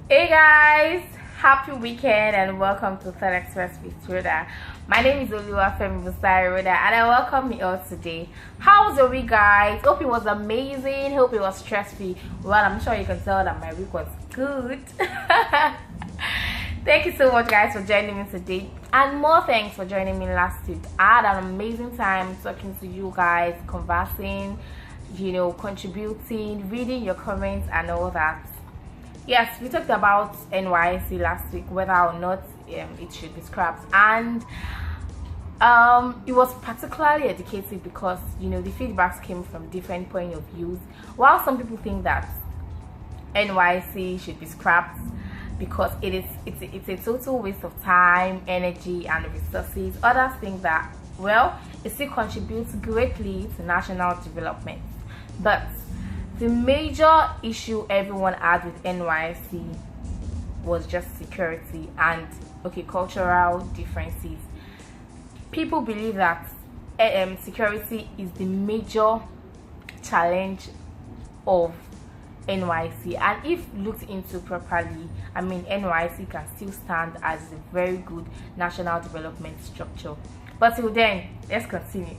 Hey guys, happy weekend and welcome to Third Express with Rhoda. My name is Oluwafemi Busari Rhoda and I welcome you all today. How was your week, guys? Hope it was amazing. Hope it was stress-free. Well, I'm sure you can tell that my week was good. Thank you so much, guys, for joining me today, and more thanks for joining me last week. I had an amazing time talking to you guys, conversing, contributing, reading your comments and all that. Yes, we talked about NYC last week, whether or not it should be scrapped, and it was particularly educative because the feedbacks came from different point of views. While some people think that NYC should be scrapped because it's a total waste of time, energy and resources, others think that, well, it still contributes greatly to national development. But the major issue everyone had with NYC was just security and cultural differences. People believe that security is the major challenge of NYC, and if looked into properly, NYC can still stand as a very good national development structure. But till then, let's continue.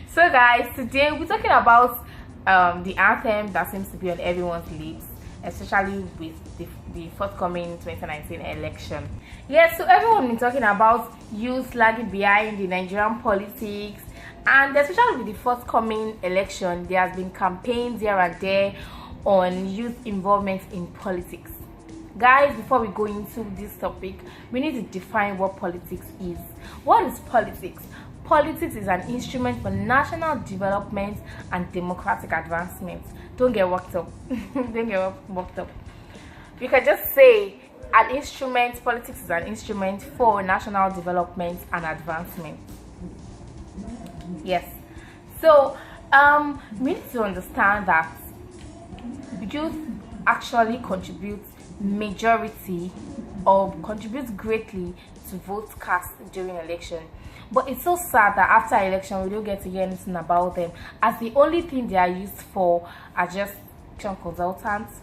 So guys, today we're talking about the anthem that seems to be on everyone's lips, especially with the forthcoming 2019 election. Yes, so everyone been talking about youth lagging behind the Nigerian politics, and especially with the forthcoming election, there has been campaigns here and there on youth involvement in politics. Guys, before we go into this topic, we need to define what politics is. What is politics? Politics is an instrument for national development and democratic advancement. Don't get worked up. Don't get worked up. You can just say an instrument. Politics is an instrument for national development and advancement. Yes. So we need to understand that youth actually contributes greatly to votes cast during election. But it's so sad that after election we don't get to hear anything about them, as the only thing they are used for are just consultants,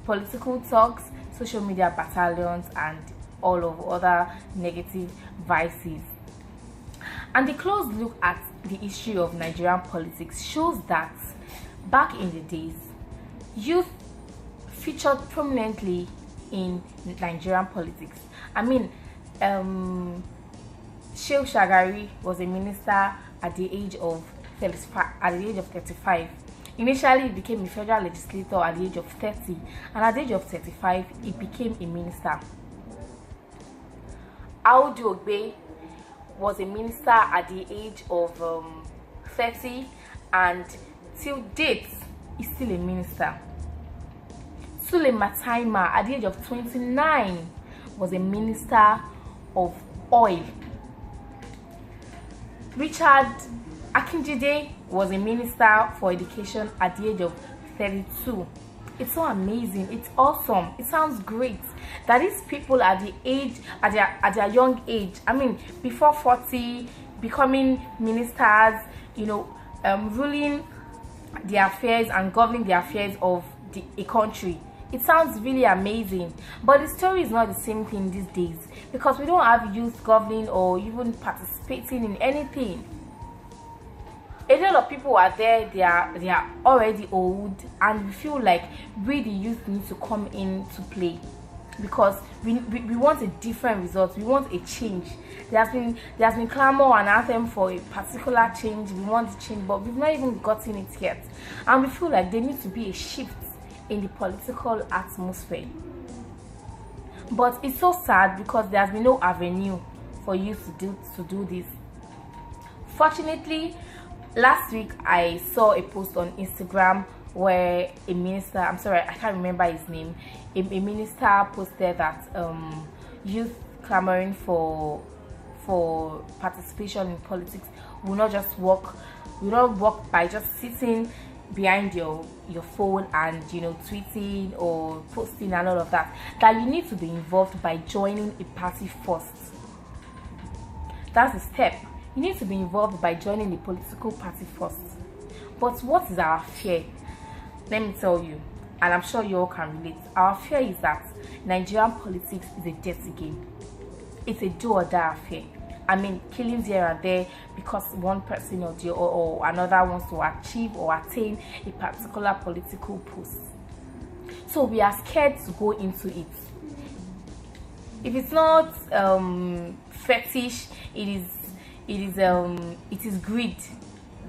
political talks, social media battalions, and all of other negative vices. And the close look at the history of Nigerian politics shows that back in the days, youth featured prominently in Nigerian politics. Shehu Shagari was a minister at the age of 35. Initially, he became a federal legislator at the age of 30, and at the age of 35, he became a minister. Audu Ogbe was a minister at the age of 30, and till date, he's still a minister. Sule Mataima, at the age of 29, was a minister of oil. Richard Akinjide was a minister for education at the age of 32. It's so amazing. It's awesome. It sounds great that these people at their young age, before 40, becoming ministers, ruling the affairs and governing the affairs of a country. It sounds really amazing, but the story is not the same thing these days, because we don't have youth governing or even participating in anything. A lot of people are there, they are already old, and we feel like we the youth need to come into play, because we want a different result. We want a change. There has been clamor and anthem for a particular change. We want the change, but we've not even gotten it yet, and we feel like there needs to be a shift in the political atmosphere. But it's so sad because there has been no avenue for you to do this. Fortunately, last week I saw a post on Instagram where a minister, I can't remember his name, a minister posted that youth clamoring for participation in politics will not work by just sitting behind your phone and tweeting or posting and all of that. That you need to be involved by joining a party first. That's a step. You need to be involved by joining a political party first. But what is our fear? Let me tell you, and I'm sure you all can relate. Our fear is that Nigerian politics is a dirty game. It's a do or die affair. I mean, killings here and there because one person or another wants to achieve or attain a particular political post. So we are scared to go into it. If it's not fetish, it is greed.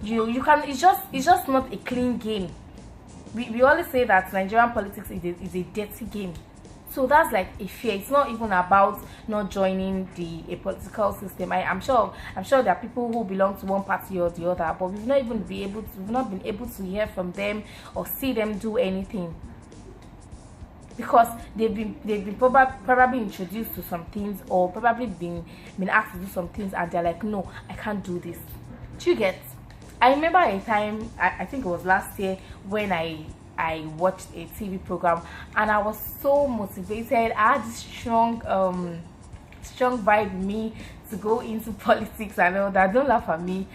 You can, it's just not a clean game. We always say that Nigerian politics is a dirty game. So that's like a fear. It's not even about not joining a political system. I'm sure there are people who belong to one party or the other, but we've not been able to hear from them or see them do anything, because they've been probably introduced to some things, or probably been asked to do some things, and they're like, no, I can't do this. Do you get? I remember a time, I think it was last year, when I watched a TV program, and I was so motivated. I had this strong vibe in me to go into politics and all that. Don't laugh at me.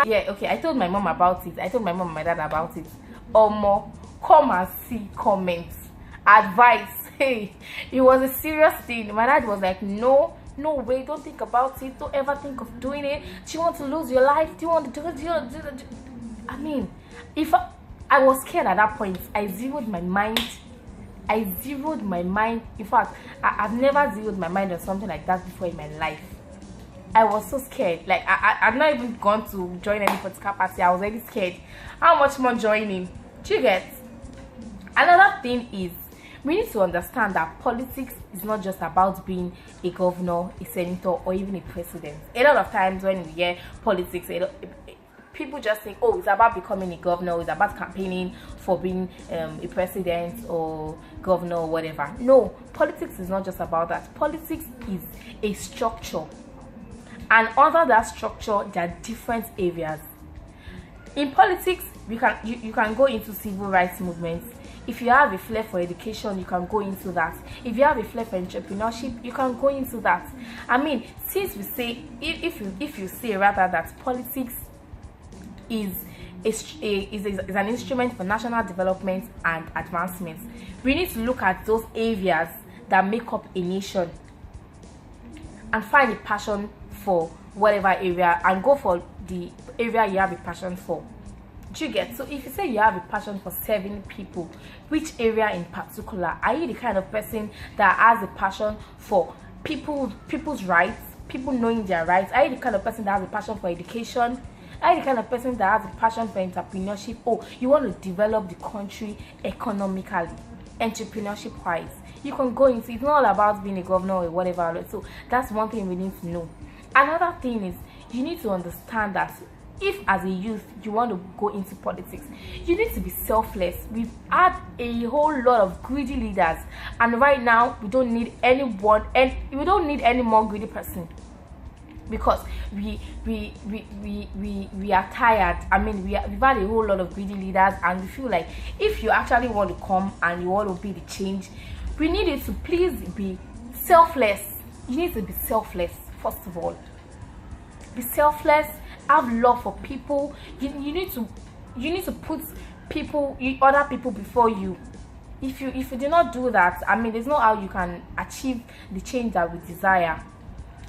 Yeah, okay, I told my mom about it. I told my mom and my dad about it. More, come and see comments, advice. Hey, it was a serious thing. My dad was like, no way, don't think about it, don't ever think of doing it. Do you want to lose your life? Do you want to do it? I mean, if I was scared at that point, I zeroed my mind. In fact, I've never zeroed my mind on something like that before in my life. I was so scared. Like, I've not even gone to join any political party. I was already scared. How much more joining? Do you get? Another thing is, we need to understand that politics is not just about being a governor, a senator, or even a president. A lot of times when we hear politics, people just think, oh, it's about becoming a governor, it's about campaigning for being a president or governor or whatever. No, politics is not just about that. Politics is a structure, and under that structure there are different areas. In politics, you can go into civil rights movements. If you have a flair for education, you can go into that. If you have a flair for entrepreneurship, you can go into that. I mean, since we say, if you say rather that politics is an instrument for national development and advancement, we need to look at those areas that make up a nation and find a passion for whatever area and go for the area you have a passion for. Do you get? So if you say you have a passion for serving people, which area in particular? Are you the kind of person that has a passion for people's rights, people knowing their rights? Are you the kind of person that has a passion for education? Are you the kind of person that has a passion for entrepreneurship? Oh, you want to develop the country economically, entrepreneurship wise? You can go into, it's not all about being a governor or whatever. So that's one thing we need to know. Another thing is, you need to understand that if as a youth you want to go into politics, you need to be selfless. We've had a whole lot of greedy leaders, and right now we don't need anyone, and we don't need any more greedy person, because we are tired. I mean, we've had a whole lot of greedy leaders, and we feel like if you actually want to come and you want to be the change, we need you to please be selfless. You need to be selfless. First of all, be selfless. Have love for people. You need to put other people before you. If you do not do that, I mean, there's no how you can achieve the change that we desire.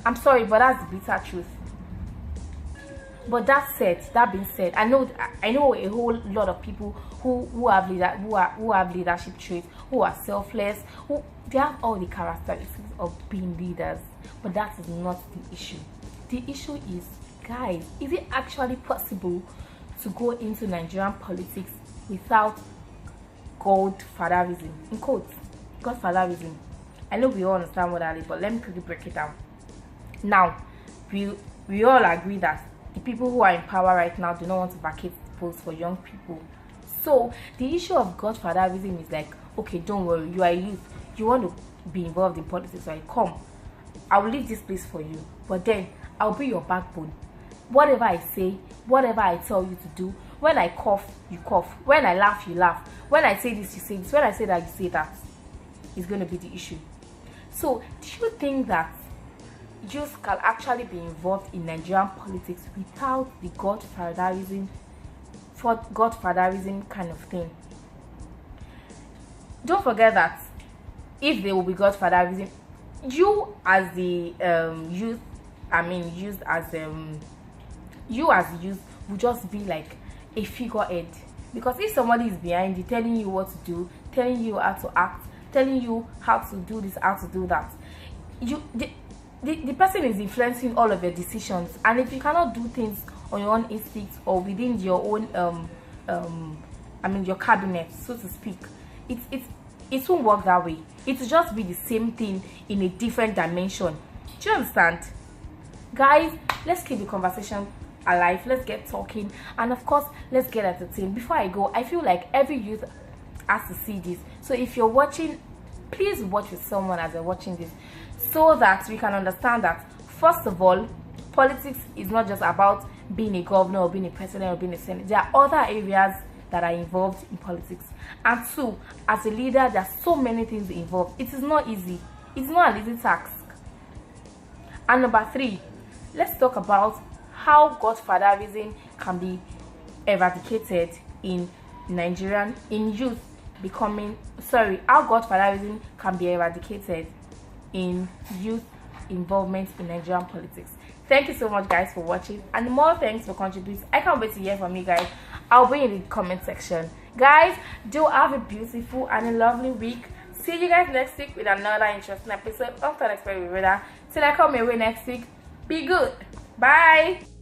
I'm sorry, but that's the bitter truth. But that being said, I know a whole lot of people who have leadership traits, who are selfless, they have all the characteristics of being leaders. But that is not the issue. The issue is, guys, is it actually possible to go into Nigerian politics without godfatherism? In quotes, godfatherism. I know we all understand what that is, but let me quickly break it down. Now, we all agree that the people who are in power right now do not want to vacate the post for young people. So the issue of godfatherism is like, okay, don't worry, you are a youth, you want to be involved in politics, right? Come, I will leave this place for you, but then I'll be your backbone. Whatever I say, whatever I tell you to do, when I cough, you cough. When I laugh, you laugh. When I say this, you say this. When I say that, you say that. Is going to be the issue. So, do you think that youth can actually be involved in Nigerian politics without the godfatherism kind of thing? don't forget that if they will be godfatherism, you as the youth, I mean used as you as youth will just be like a figurehead. Because if somebody is behind you telling you what to do, telling you how to act, telling you how to do this, how to do that, the person is influencing all of your decisions. And if you cannot do things on your own instincts or within your own I mean your cabinet, so to speak, it won't work that way. It will just be the same thing in a different dimension. Do you understand? Guys, let's keep the conversation alive. Let's get talking, and of course let's get entertained. Before I go, I feel like every youth has to see this. So if you're watching, please watch with someone as they're watching this, so that we can understand that first of all, politics is not just about being a governor or being a president or being a senator. There are other areas that are involved in politics. And two, as a leader, there are so many things involved. It is not easy. It's not an easy task. And number three, let's talk about how godfatherism can be eradicated in Nigerian, in youth becoming, how godfatherism can be eradicated in youth involvement in Nigerian politics. Thank you so much, guys, for watching, and more thanks for contributing. I can't wait to hear from you guys. I'll be in the comment section. Guys, do have a beautiful and a lovely week. See you guys next week with another interesting episode of The Unexpected Radar. Till I come your way next week, be good. Bye.